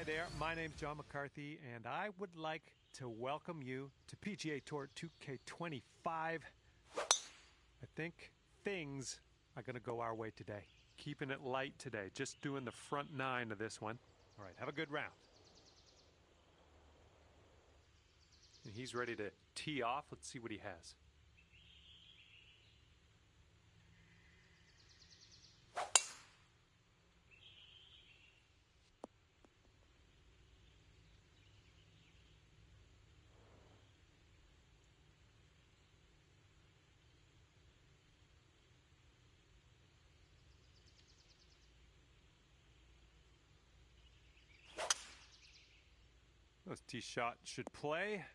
Hi there, my name's John McCarthy, and I would like to welcome you to PGA Tour 2K25. I think things are going to go our way today. Keeping it light today, just doing the front nine of this one. All right, have a good round. And he's ready to tee off. Let's see what he has. This tee shot should play.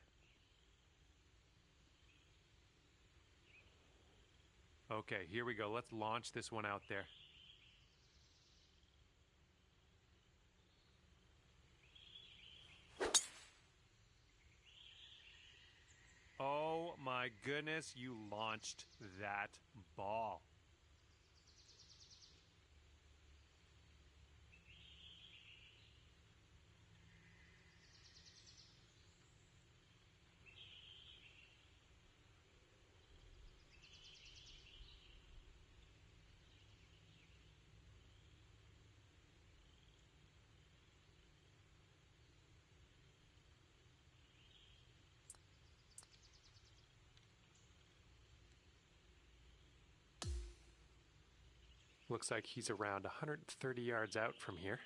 Okay, here we go. Let's launch this one out there. Oh my goodness, you launched that ball. Looks like he's around 130 yards out from here.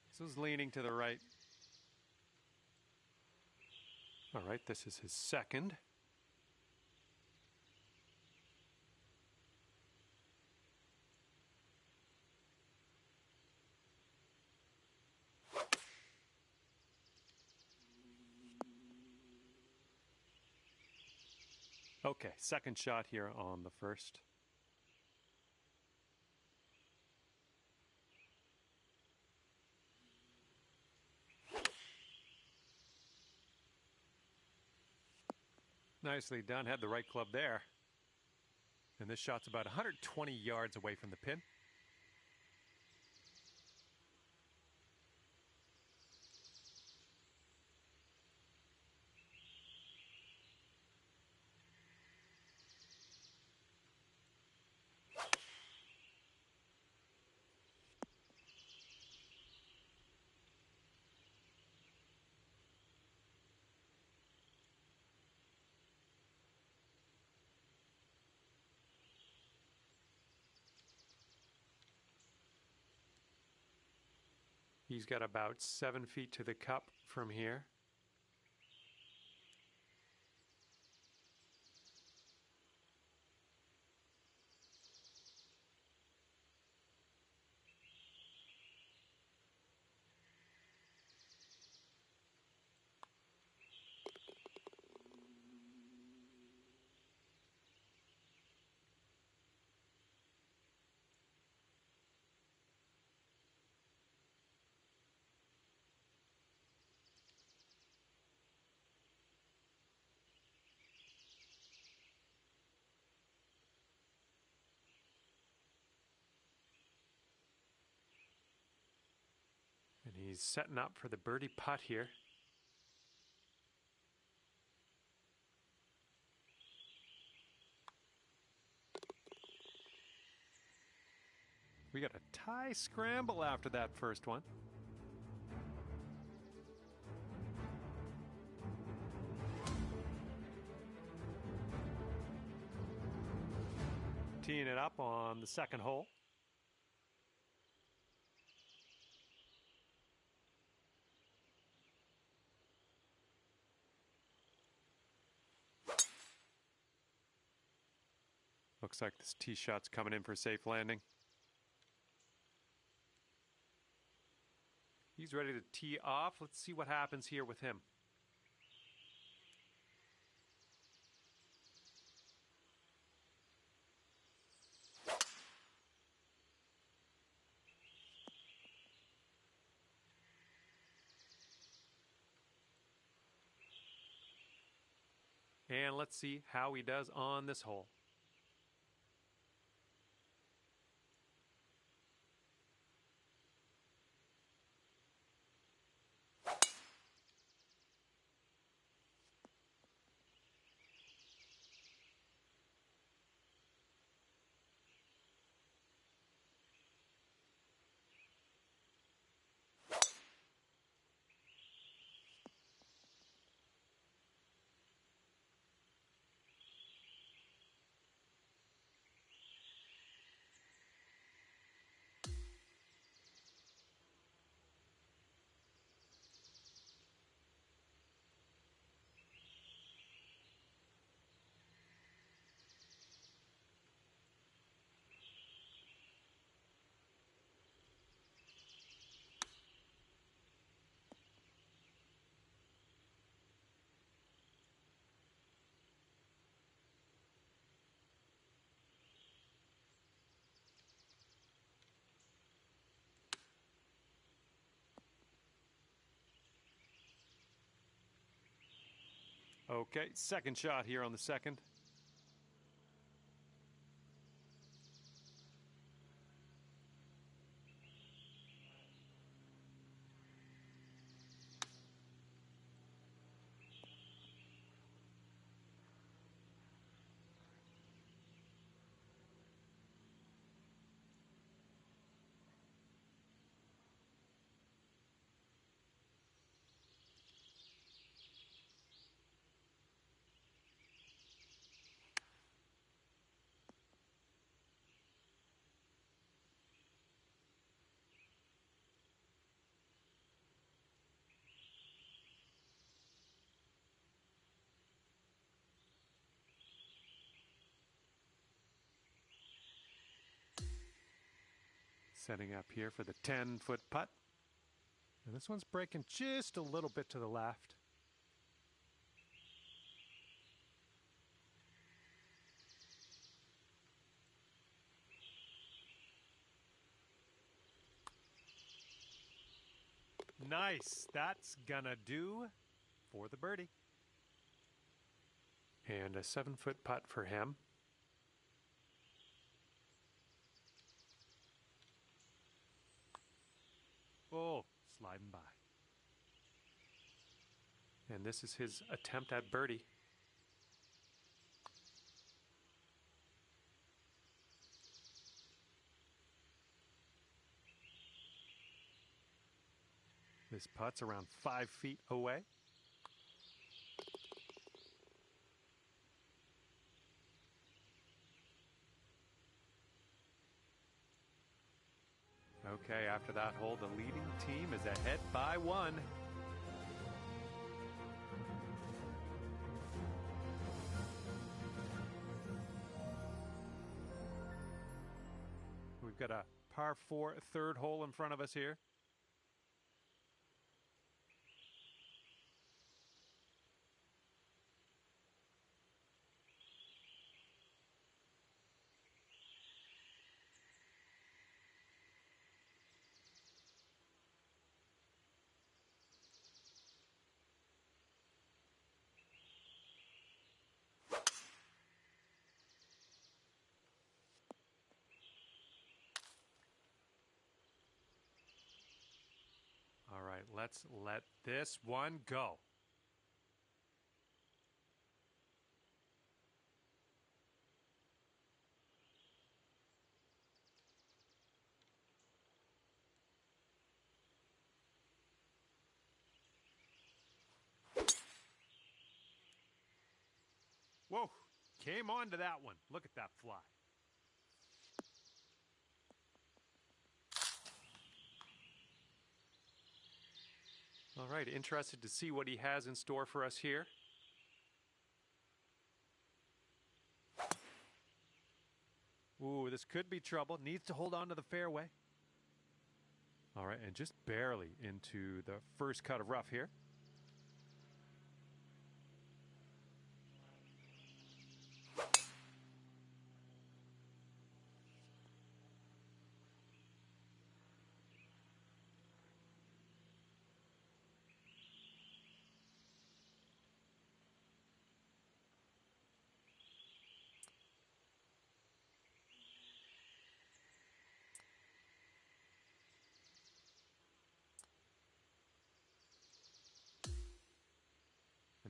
This is leaning to the right. All right, this is his second. Okay, second shot here on the first. Nicely done, had the right club there. And this shot's about 120 yards away from the pin. He's got about 7 feet to the cup from here. And he's setting up for the birdie putt here. We got a tie scramble after that first one. Teeing it up on the second hole. Looks like this tee shot's coming in for a safe landing. He's ready to tee off. Let's see what happens here with him. And let's see how he does on this hole. Okay, second shot here on the second. Setting up here for the 10-foot putt. And this one's breaking just a little bit to the left. Nice. That's gonna do for the birdie. And a 7-foot putt for him. Oh, sliding by. And this is his attempt at birdie. This putt's around 5 feet away. Okay, after that hole, the leading team is ahead by 1. We've got a par 4 third hole in front of us here. All right, let's let this one go. Whoa, came on to that one. Look at that fly. All right, interested to see what he has in store for us here. Ooh, this could be trouble. Needs to hold on to the fairway. All right, and just barely into the first cut of rough here.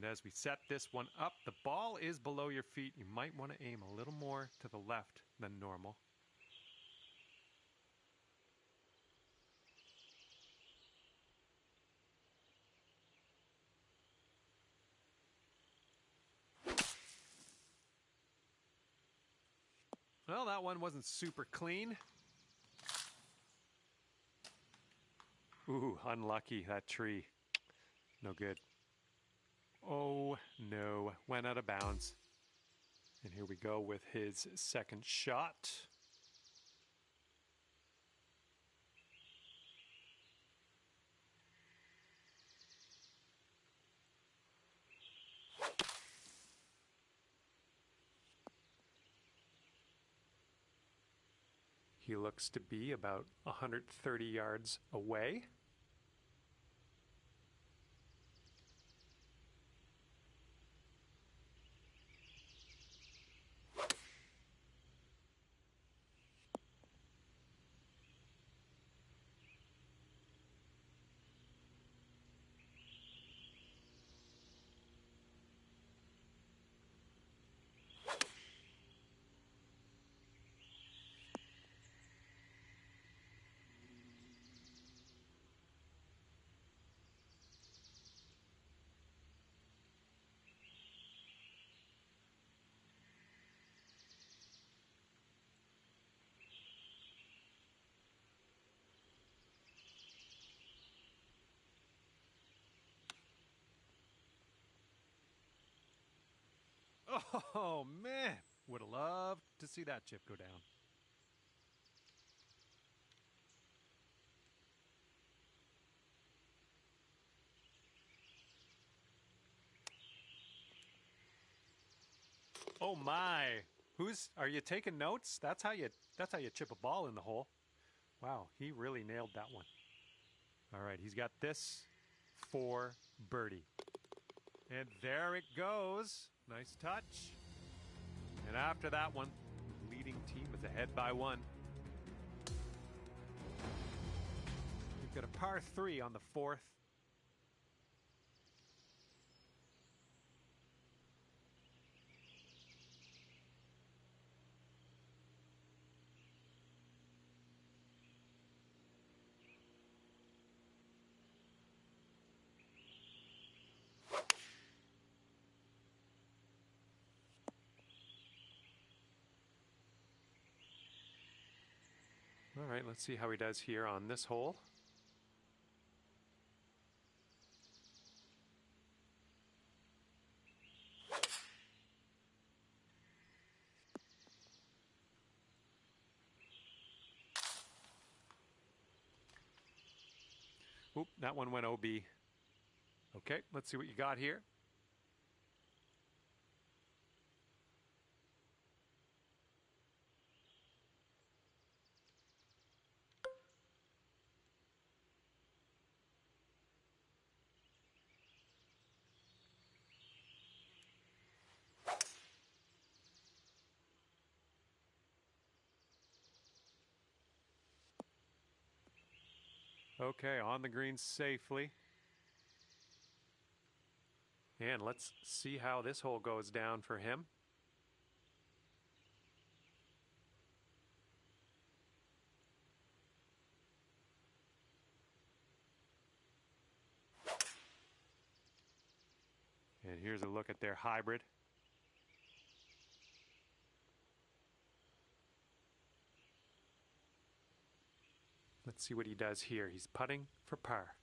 And as we set this one up, the ball is below your feet. You might want to aim a little more to the left than normal. Well, that one wasn't super clean. Ooh, unlucky, that tree. No good. Oh, no. Went out of bounds. And here we go with his second shot. He looks to be about 130 yards away. Oh, man. Would have loved to see that chip go down. Oh my. Are you taking notes? That's how you chip a ball in the hole. Wow, he really nailed that one. All right, he's got this for birdie. And there it goes. Nice touch. And after that one, the leading team is ahead by one. We've got a par 3 on the 4th. All right, let's see how he does here on this hole. Oop, that one went OB. Okay, let's see what you got here. Okay, on the green safely. And let's see how this hole goes down for him. And here's a look at their hybrid. Let's see what he does here. He's putting for par.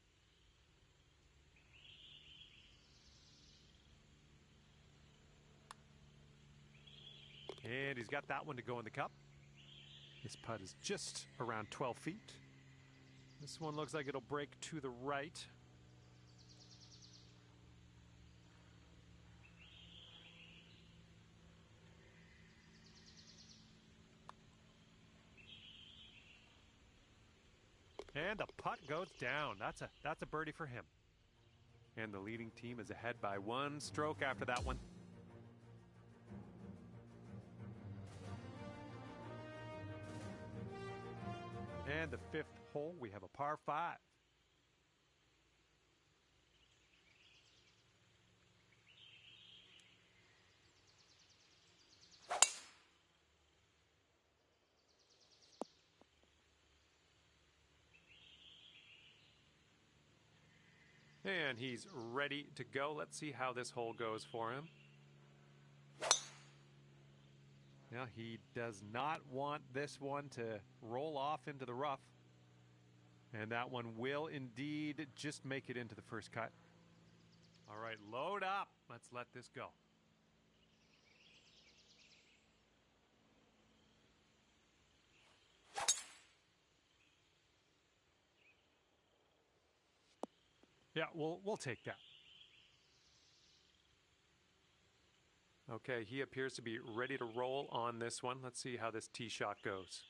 And he's got that one to go in the cup. This putt is just around 12 feet. This one looks like it'll break to the right. And the putt goes down. That's a birdie for him. And the leading team is ahead by one stroke after that one. And the 5th hole, we have a par 5. And he's ready to go. Let's see how this hole goes for him. Now, he does not want this one to roll off into the rough. And that one will indeed just make it into the first cut. All right, load up. Let's let this go. Yeah, we'll take that. Okay, he appears to be ready to roll on this one. Let's see how this tee shot goes.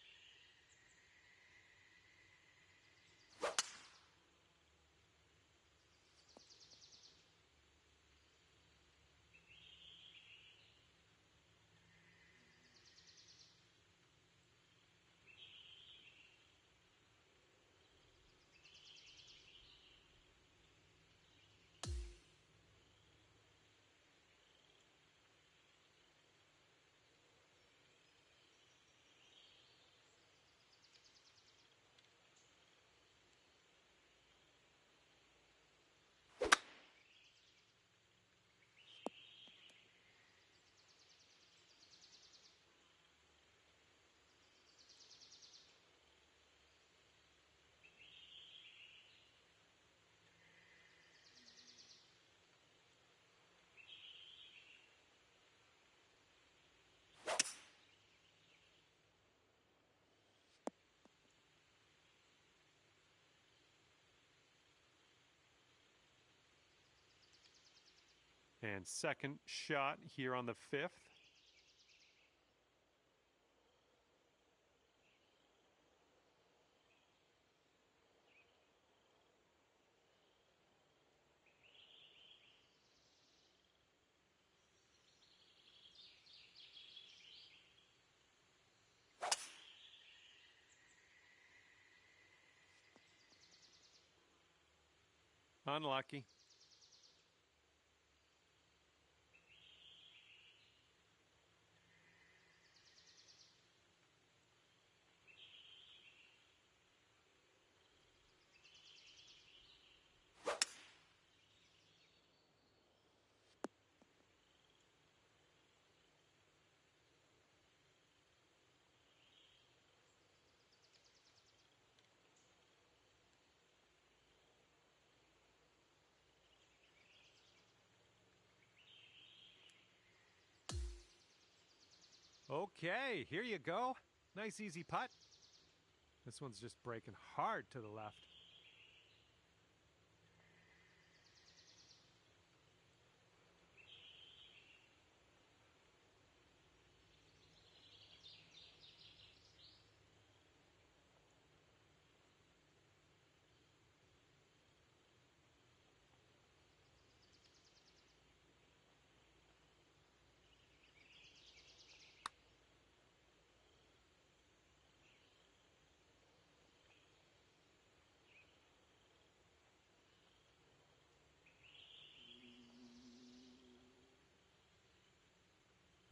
And second shot here on the fifth. Unlucky. Okay, here you go. Nice easy putt. This one's just breaking hard to the left.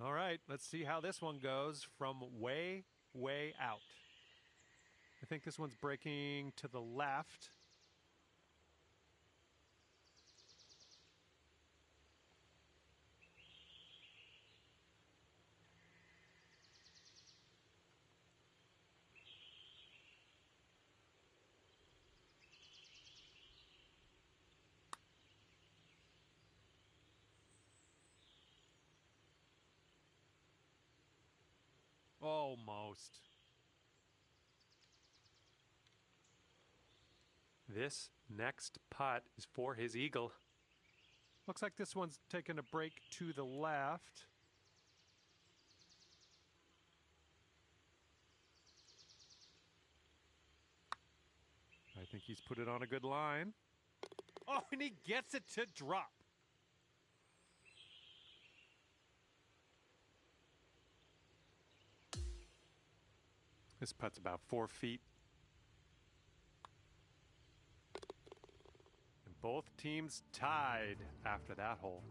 All right, let's see how this one goes from way, way out. I think this one's breaking to the left. Almost. This next putt is for his eagle. Looks like this one's taking a break to the left. I think he's put it on a good line. Oh, and he gets it to drop. This putt's about 4 feet. And both teams tied after that hole.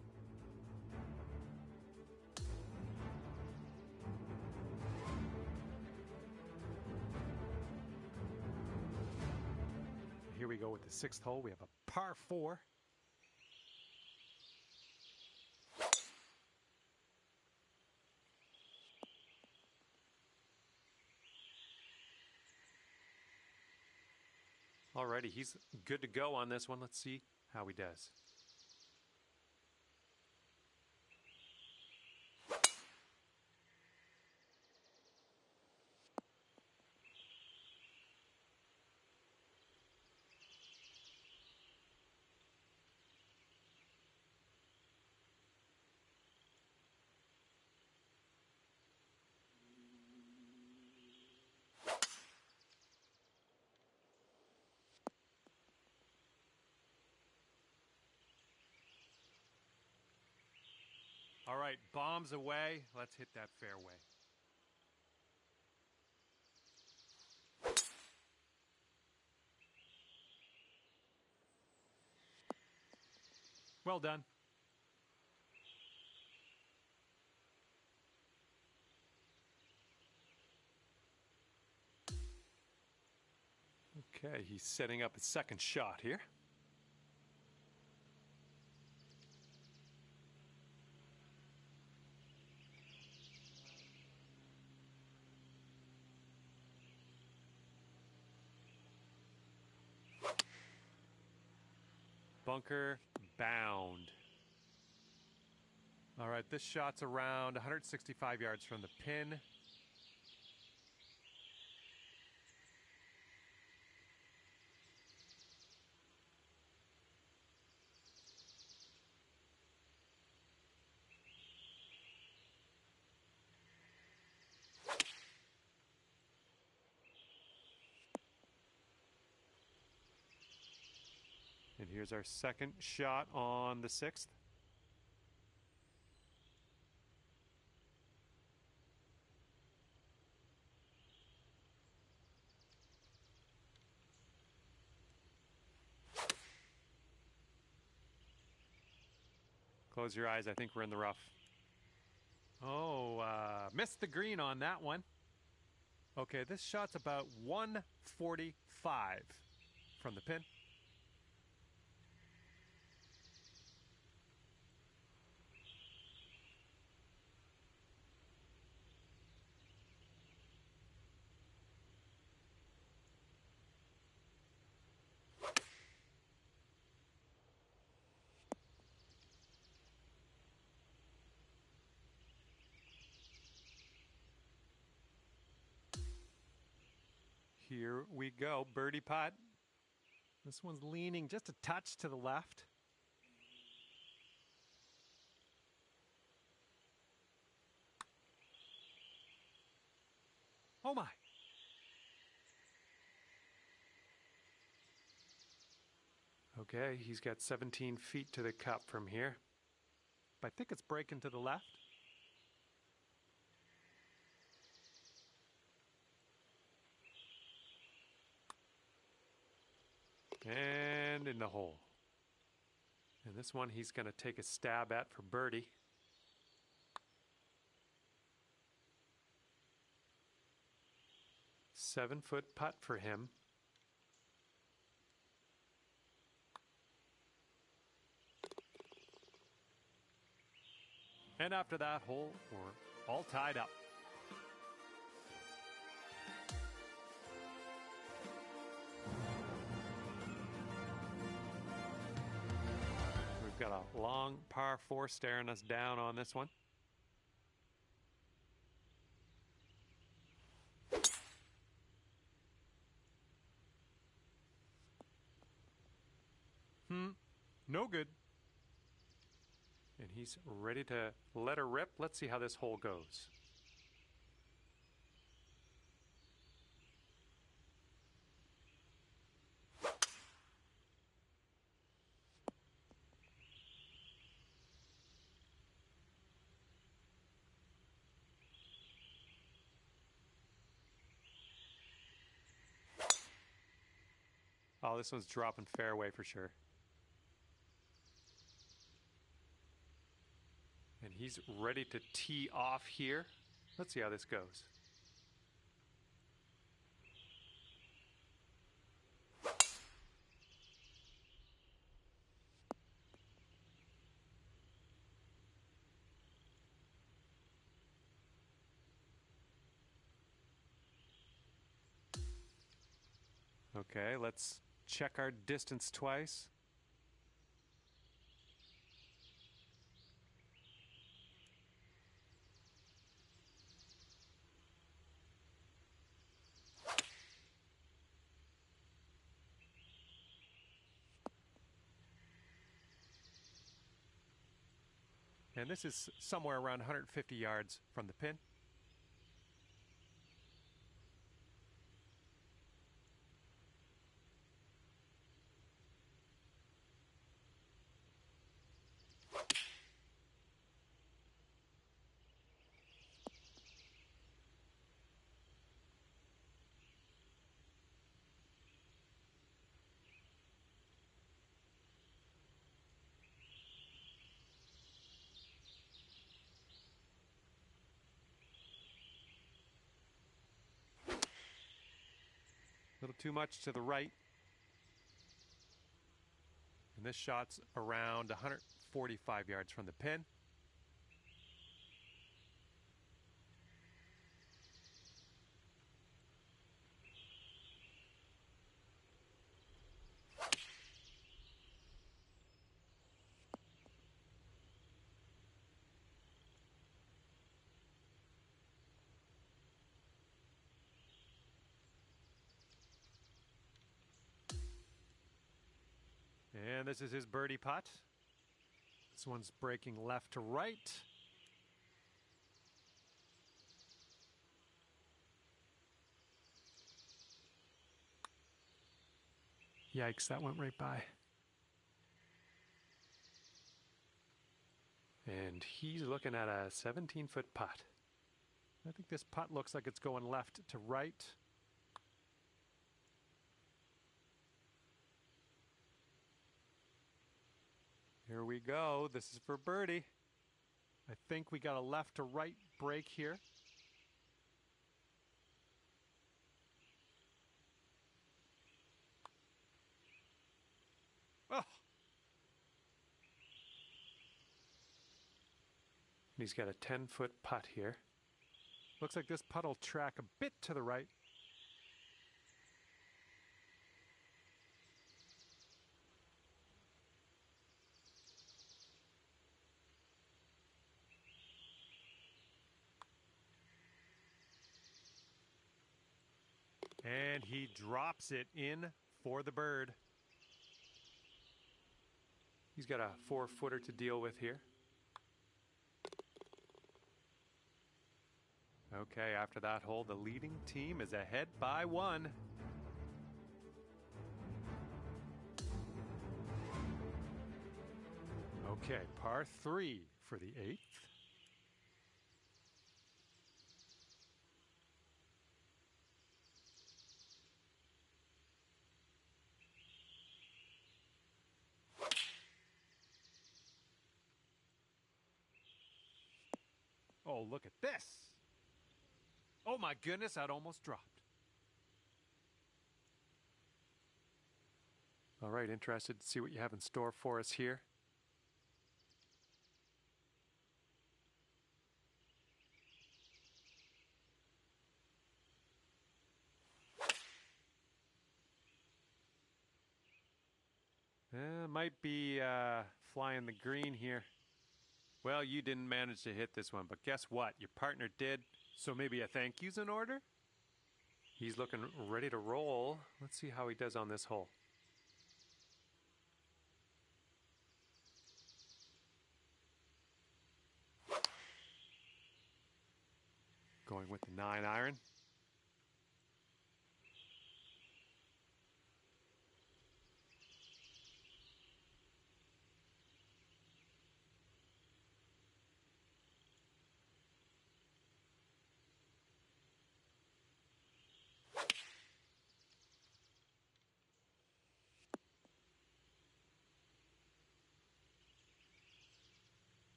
Here we go with the 6th hole. We have a par 4. Alrighty, he's good to go on this one. Let's see how he does. All right, bombs away. Let's hit that fairway. Well done. Okay, he's setting up his second shot here. Bunker bound. All right, this shot's around 165 yards from the pin. And here's our second shot on the 6th. Close your eyes. I think we're in the rough. Oh, missed the green on that one. Okay, this shot's about 145 from the pin. Here we go, birdie putt. This one's leaning just a touch to the left. Oh my. Okay, he's got 17 feet to the cup from here. I think it's breaking to the left. And in the hole. And this one he's going to take a stab at for birdie. Seven-foot putt for him. And after that hole, we're all tied up. We've got a long par 4 staring us down on this one. No good. And he's ready to let her rip. Let's see how this hole goes. Oh, this one's dropping fairway for sure. And he's ready to tee off here. Let's see how this goes. Okay, let's check our distance twice. And this is somewhere around 150 yards from the pin. A little too much to the right. And this shot's around 145 yards from the pin. And this is his birdie putt. This one's breaking left to right. Yikes, that went right by. And he's looking at a 17-foot putt. I think this putt looks like it's going left to right. Here we go. This is for birdie. I think we got a left to right break here. Oh. And he's got a 10-foot putt here. Looks like this putt will track a bit to the right. And he drops it in for the bird. He's got a 4-footer to deal with here. Okay, after that hole, the leading team is ahead by 1. Okay, par 3 for the 8th. Oh, look at this. Oh my goodness, that almost dropped. All right, interested to see what you have in store for us here. Might be flying the green here. Well, you didn't manage to hit this one, but guess what? Your partner did, so maybe a thank you's in order? He's looking ready to roll. Let's see how he does on this hole. Going with the 9-iron.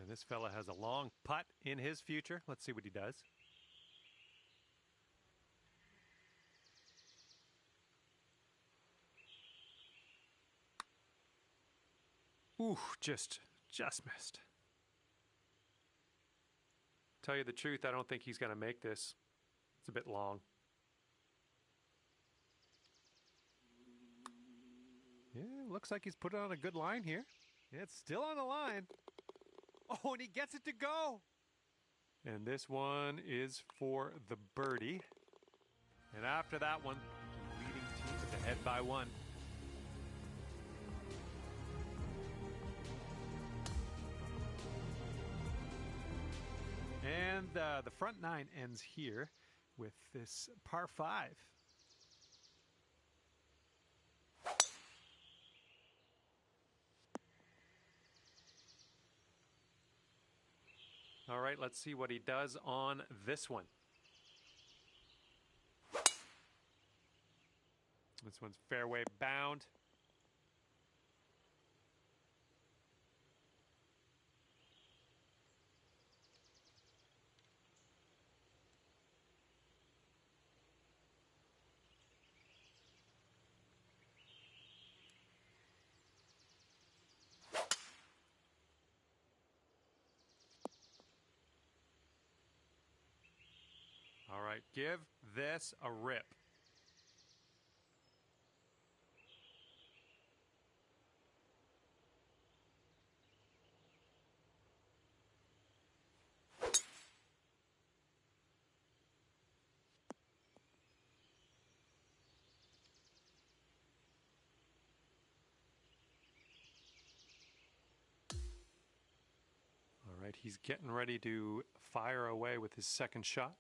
And this fella has a long putt in his future. Let's see what he does. Ooh, just missed. Tell you the truth, I don't think he's going to make this. It's a bit long. Yeah, looks like he's put it on a good line here. It's still on the line. Oh, and he gets it to go. And this one is for the birdie. And after that one, the leading team is ahead by 1. And the front 9 ends here with this par 5. All right, let's see what he does on this one. This one's fairway bound. All right, give this a rip. All right, he's getting ready to fire away with his second shot.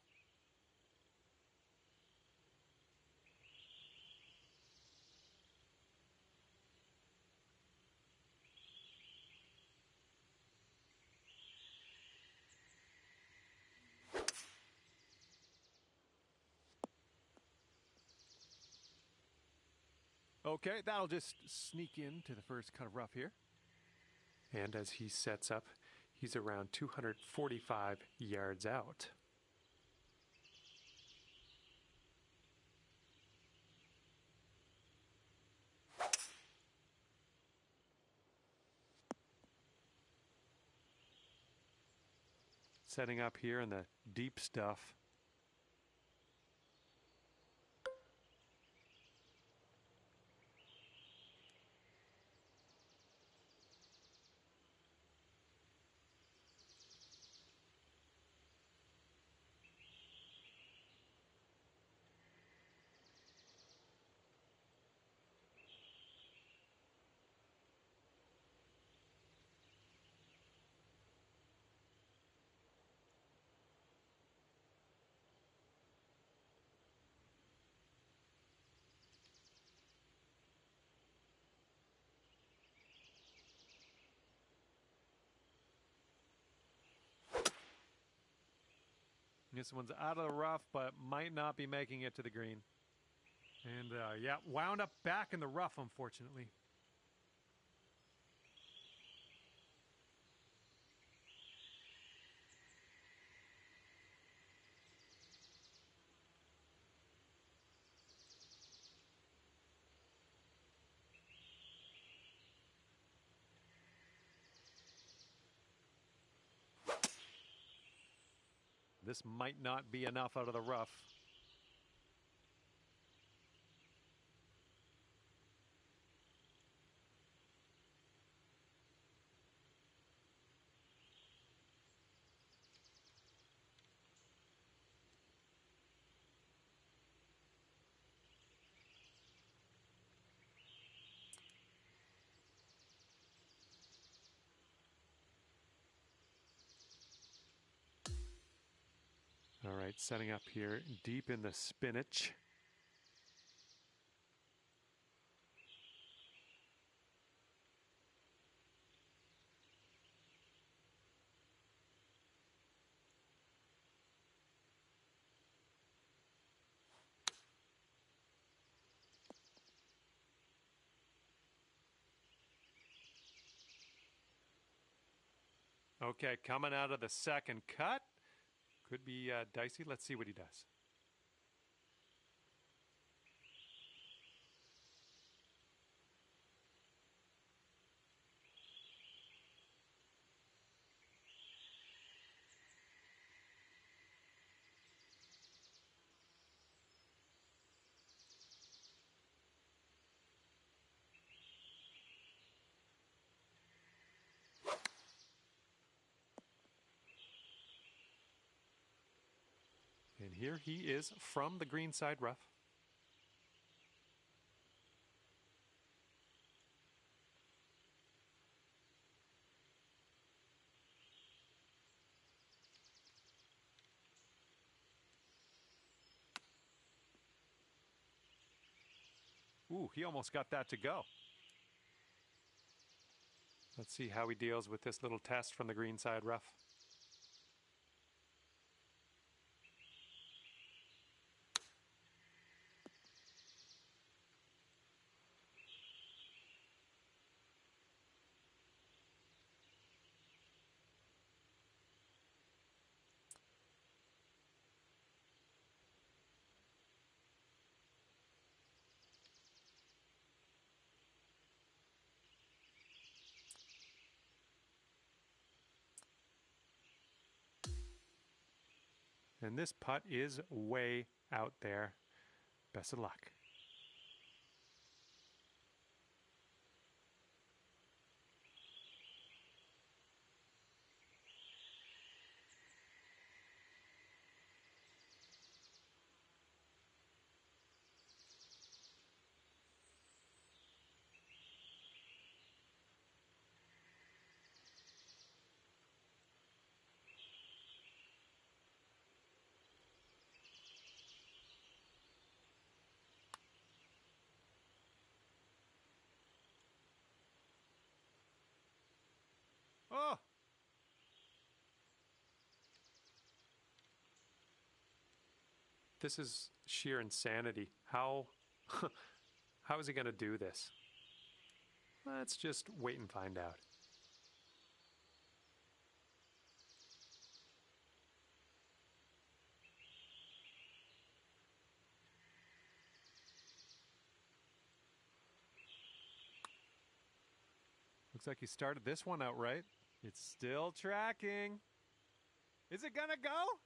Okay, that'll just sneak into the first cut of rough here. And as he sets up, he's around 245 yards out. Setting up here in the deep stuff. This one's out of the rough, but might not be making it to the green. And yeah, wound up back in the rough, unfortunately. This might not be enough out of the rough. All right, setting up here deep in the spinach. Okay, coming out of the second cut. Could be dicey. Let's see what he does. here he is from the greenside rough. Ooh, he almost got that to go. Let's see how he deals with this little test from the greenside rough. And this putt is way out there. Best of luck. Oh! This is sheer insanity. How is he going to do this? Let's just wait and find out. Looks like he started this one out right. It's still tracking. Is it gonna go?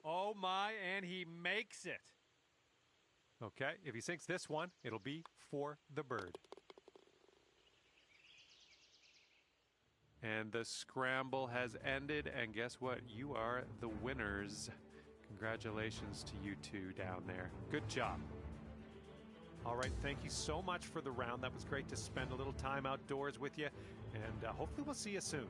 Oh my, and he makes it. Okay, if he sinks this one, it'll be for the bird. And the scramble has ended, and guess what? You are the winners. Congratulations to you two down there. Good job. All right, thank you so much for the round. That was great to spend a little time outdoors with you, and hopefully we'll see you soon.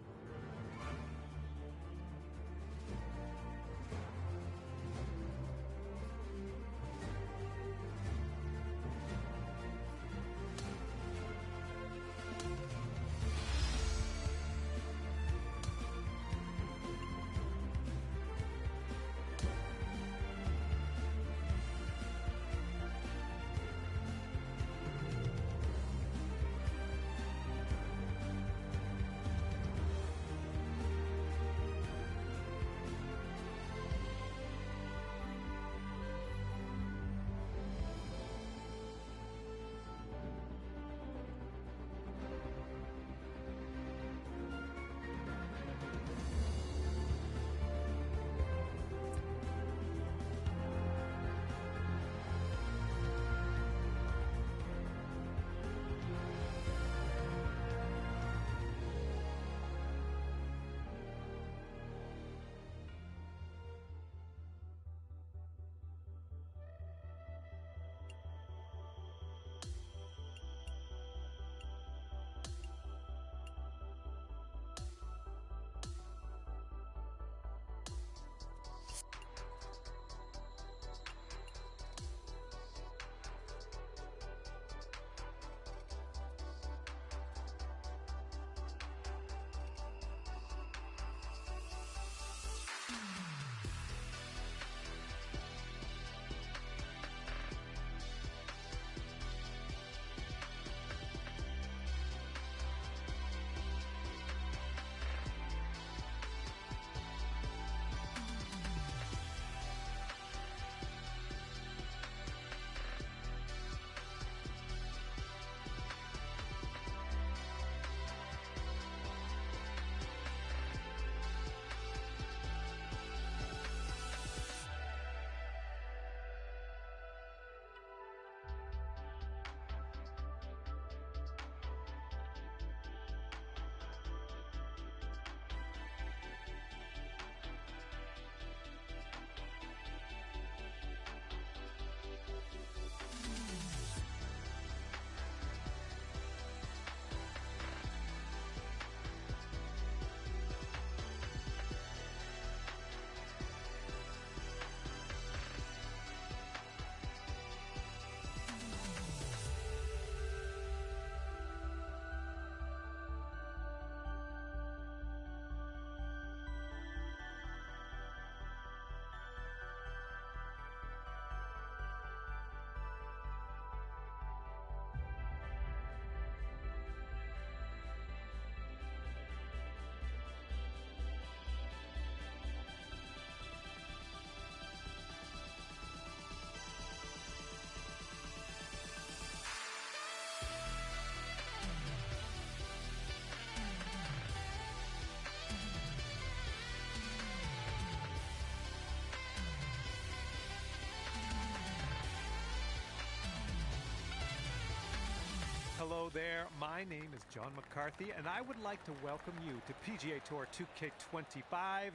Hello there, my name is John McCarthy, and I would like to welcome you to PGA Tour 2K25.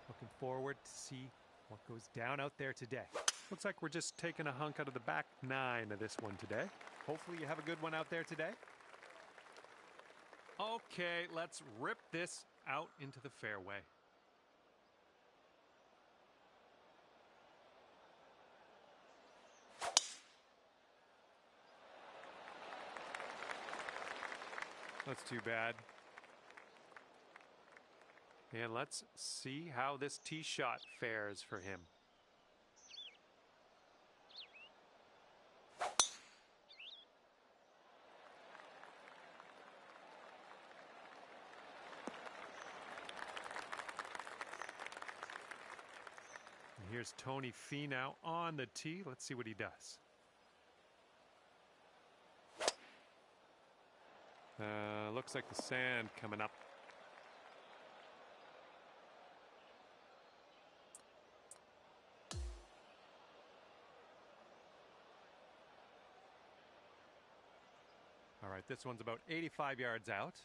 Looking forward to see what goes down out there today. Looks like we're just taking a hunk out of the back 9 of this one today. Hopefully you have a good one out there today. Okay, let's rip this out into the fairway. That's too bad. And let's see how this tee shot fares for him. And here's Tony Finau on the tee. Let's see what he does. Looks like the sand coming up. All right, this one's about 85 yards out.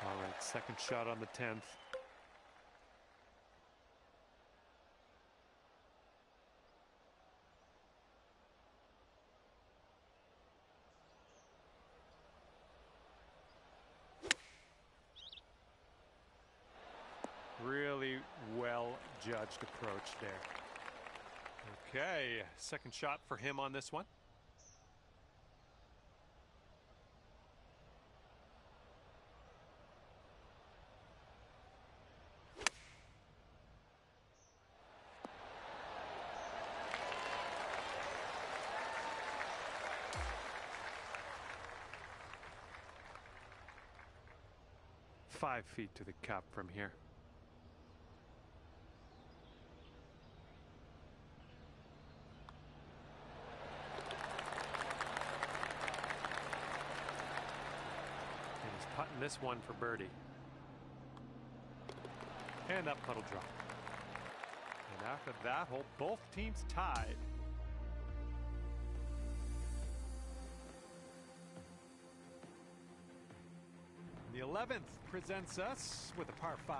All right, second shot on the 10th. Really well judged approach there. Okay, second shot for him on this one. Five feet to the cup from here. And he's putting this one for birdie. And that puddle drop. And after that hole, both teams tied. The 11th presents us with a par 5.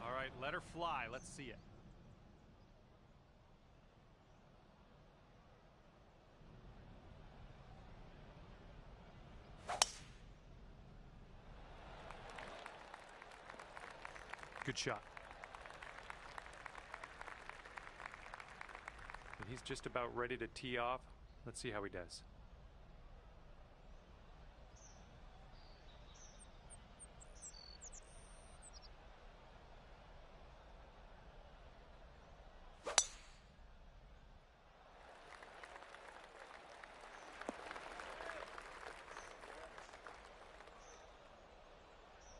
All right, let her fly. Let's see it. Good shot. And he's just about ready to tee off. Let's see how he does.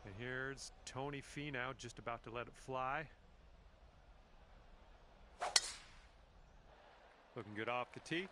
And here's Tony Finau just about to let it fly. Looking good off the tee.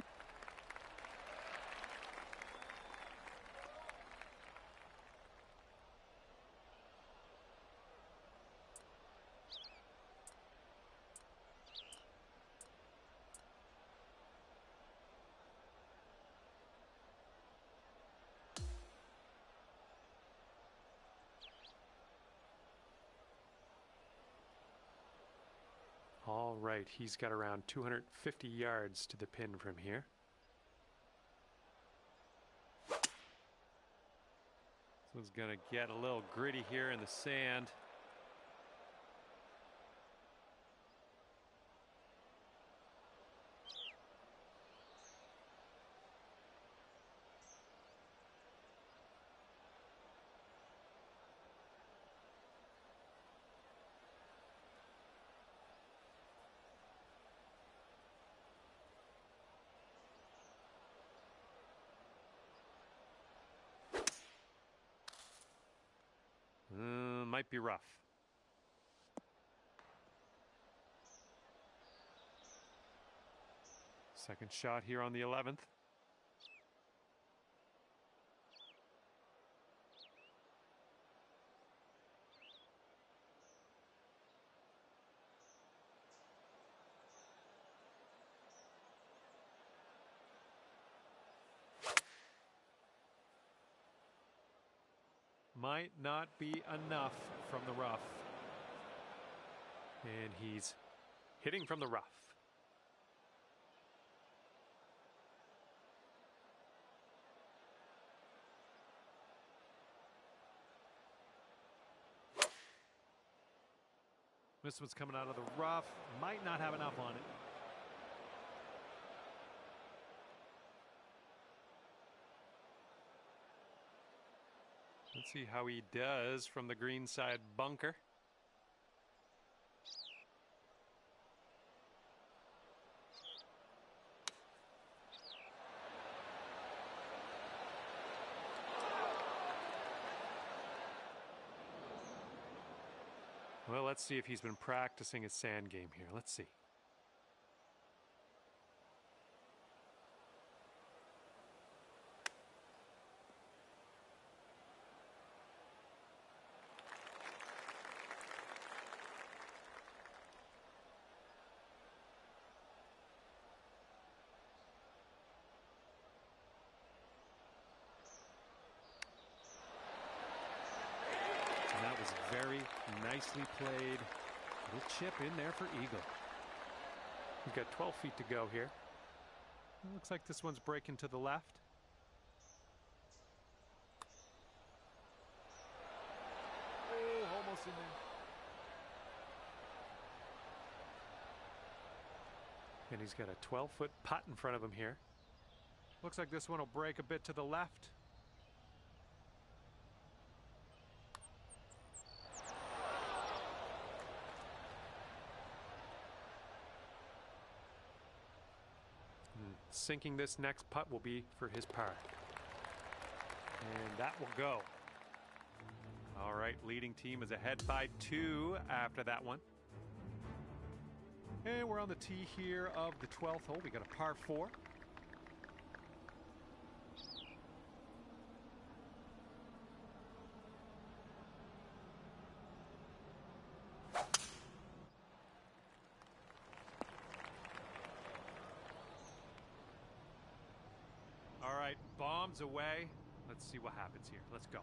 All right, he's got around 250 yards to the pin from here. This one's gonna get a little gritty here in the sand. might be rough. Second shot here on the 11th. Might not be enough from the rough. And he's hitting from the rough. This one's coming out of the rough. Might not have enough on it. Let's see how he does from the green side bunker. Well, let's see if he's been practicing his sand game here. Let's see. That was very nicely played. Little chip in there for eagle. We've got 12 feet to go here. It looks like this one's breaking to the left. Oh, almost in there. And he's got a 12-foot putt in front of him here. Looks like this one will break a bit to the left. Sinking this next putt will be for his par. And that will go. All right, leading team is ahead by 2 after that one. And we're on the tee here of the 12th hole. We got a par 4. All right, bombs away. Let's see what happens here. Let's go.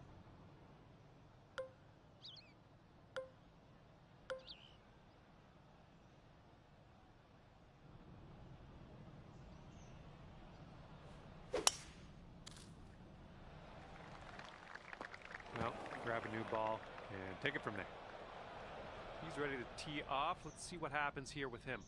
Well, grab a new ball and take it from there. He's ready to tee off. Let's see what happens here with him.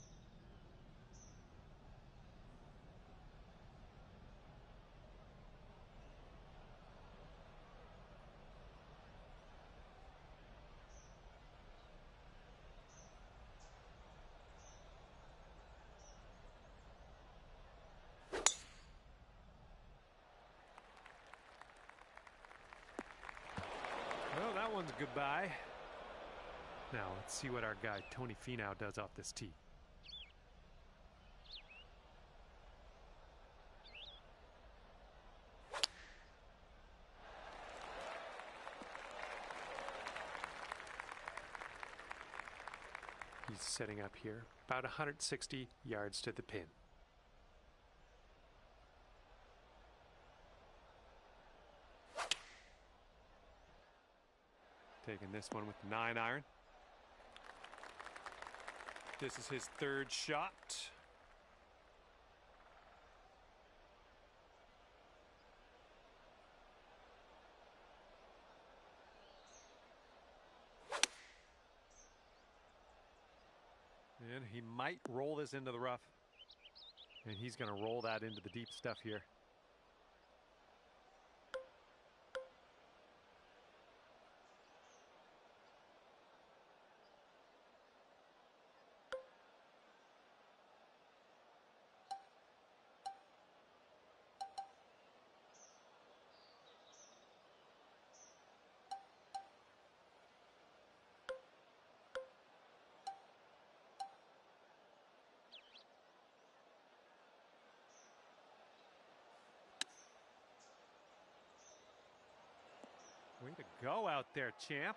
Well, that one's goodbye. Now, let's see what our guy Tony Finau does off this tee. He's setting up here, about 160 yards to the pin. Taking this one with the 9-iron. This is his third shot. And he might roll this into the rough. And he's going to roll that into the deep stuff here. Way to go out there, champ.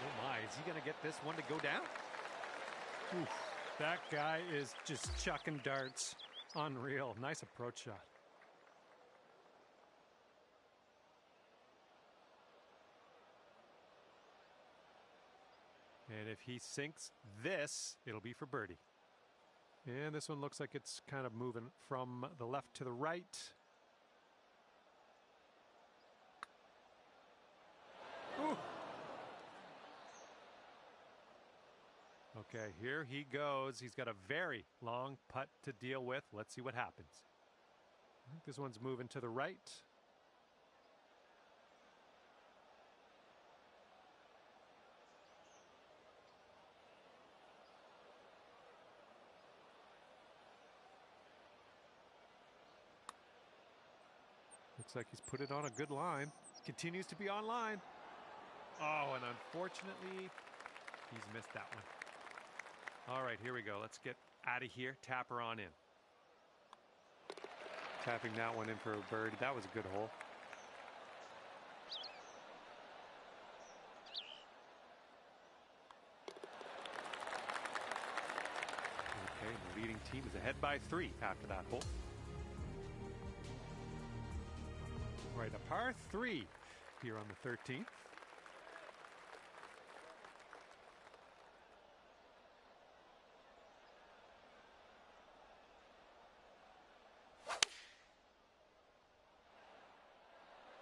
Oh my, is he going to get this one to go down? Oof, that guy is just chucking darts. Unreal. Nice approach shot. And if he sinks this, it'll be for birdie. And this one looks like it's kind of moving from the left to the right. Ooh. Okay, here he goes. He's got a very long putt to deal with. Let's see what happens. I think this one's moving to the right. Looks like he's put it on a good line. Continues to be on line. Oh, and unfortunately, he's missed that one. All right, here we go. Let's get out of here. Tap her on in. Tapping that one in for a birdie. That was a good hole. Okay, the leading team is ahead by 3 after that hole. All right, a par 3 here on the 13th.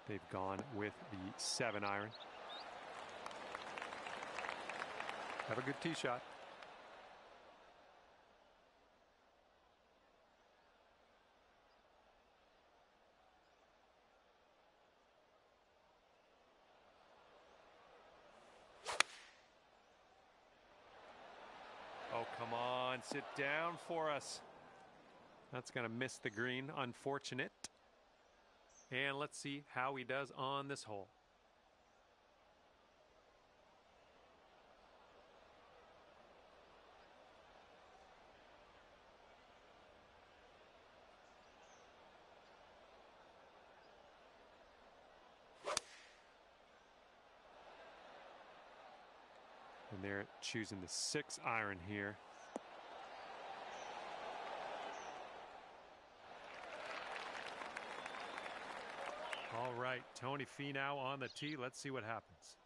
They've gone with the 7-iron. Have a good tee shot. Oh, come on, sit down for us. That's going to miss the green. Unfortunate. And let's see how he does on this hole. And they're choosing the 6-iron here. All right, Tony Finau on the tee. Let's see what happens.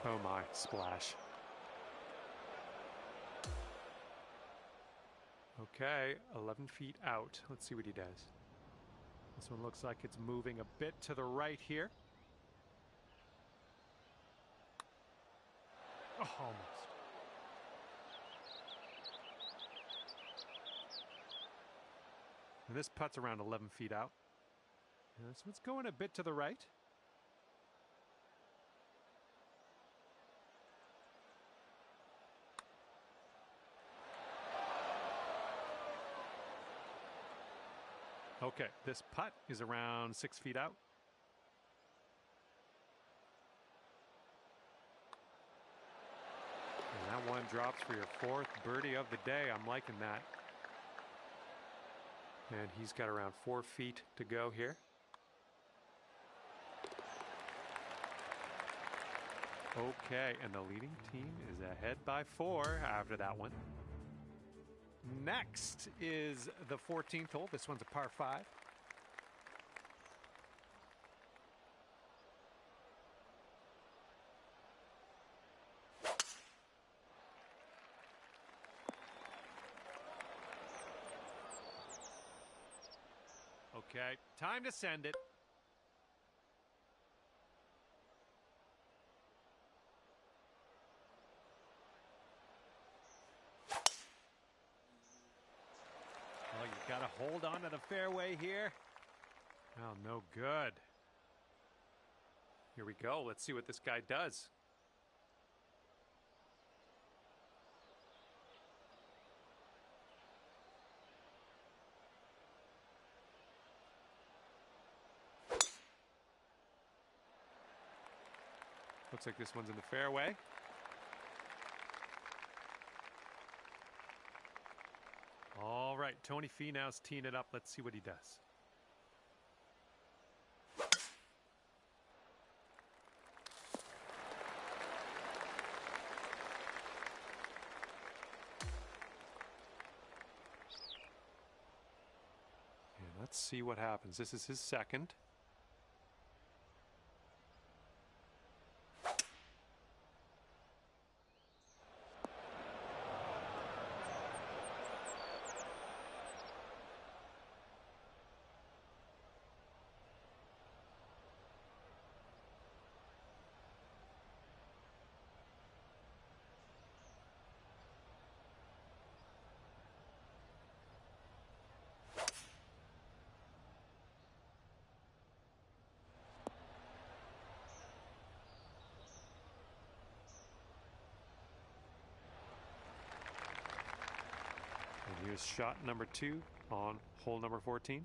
Oh my, splash. Okay, 11 feet out. Let's see what he does. This one looks like it's moving a bit to the right here. Oh, almost. And this putt's around 11 feet out. And this one's going a bit to the right. Okay, this putt is around 6 feet out. And that one drops for your 4th birdie of the day. I'm liking that. And he's got around 4 feet to go here. Okay, and the leading team is ahead by 4 after that one. Next is the 14th hole. This one's a par 5. Okay, time to send it. Well, you got to hold on to the fairway here. Oh, no good. Here we go. Let's see what this guy does. Looks like this one's in the fairway. All right, Tony Finau's teeing it up. Let's see what he does. And let's see what happens. This is his second. And here's shot number 2 on hole number 14.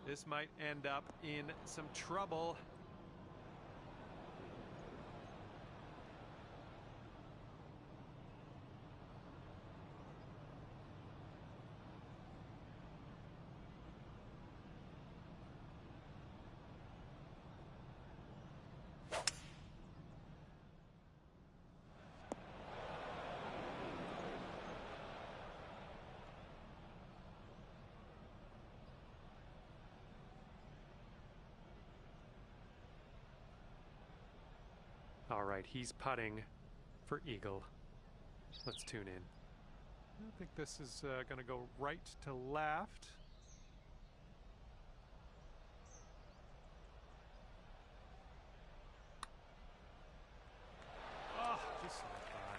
This might end up in some trouble. All right, he's putting for eagle. Let's tune in. I think this is going to go right to left. Oh, just slipped by.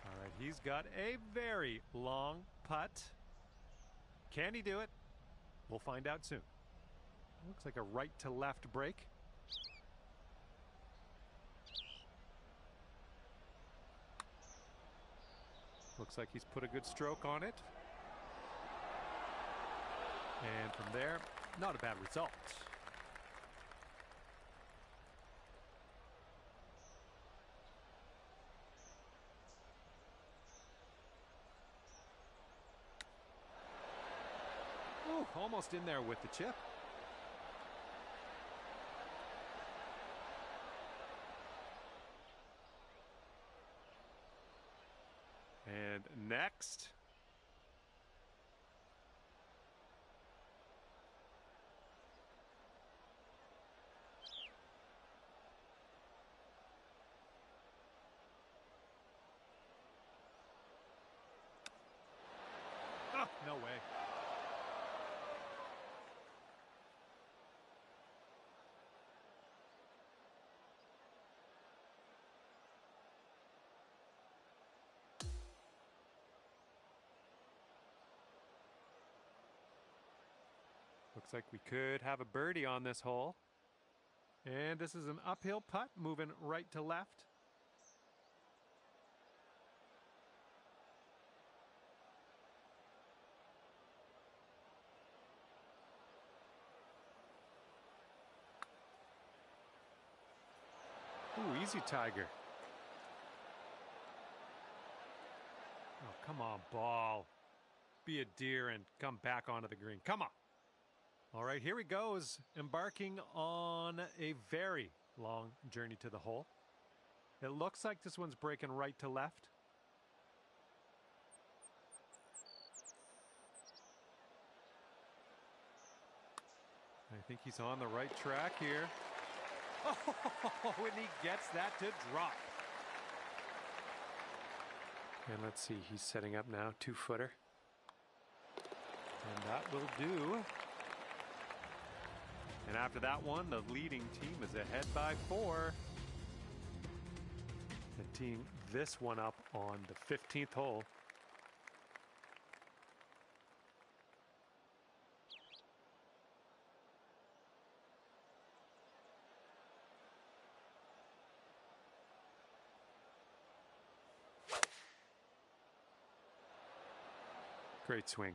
All right, he's got a very long putt. Can he do it? We'll find out soon. Looks like a right to left break. Looks like he's put a good stroke on it. And from there, not a bad result. Ooh, almost in there with the chip. And next. Oh, no way. Looks like we could have a birdie on this hole. And this is an uphill putt, moving right to left. Ooh, easy, Tiger. Oh, come on, ball. Be a deer and come back onto the green. Come on. All right, here he goes, embarking on a very long journey to the hole. It looks like this one's breaking right to left. I think he's on the right track here. Oh, and he gets that to drop. And let's see, he's setting up now, 2-footer. And that will do. And after that one, the leading team is ahead by 4. And teeing this one up on the 15th hole. Great swing.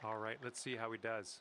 All right, let's see how he does.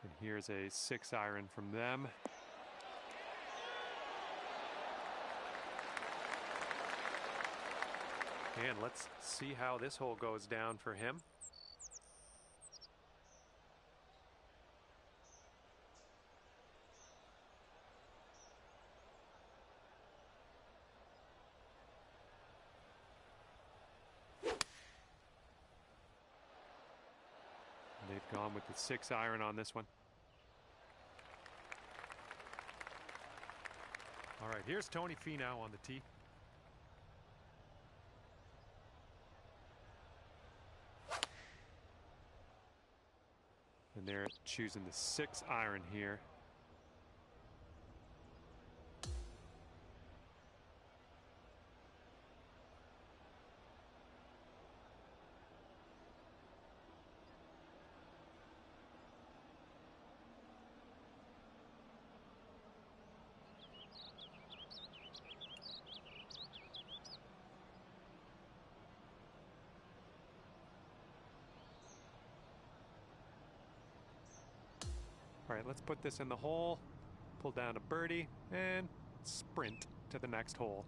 And here's a 6-iron from them. And let's see how this hole goes down for him. They've gone with the 6-iron on this one. All right, here's Tony Finau on the tee. And they're choosing the 6-iron here. All right, let's put this in the hole, pull down a birdie, and sprint to the next hole.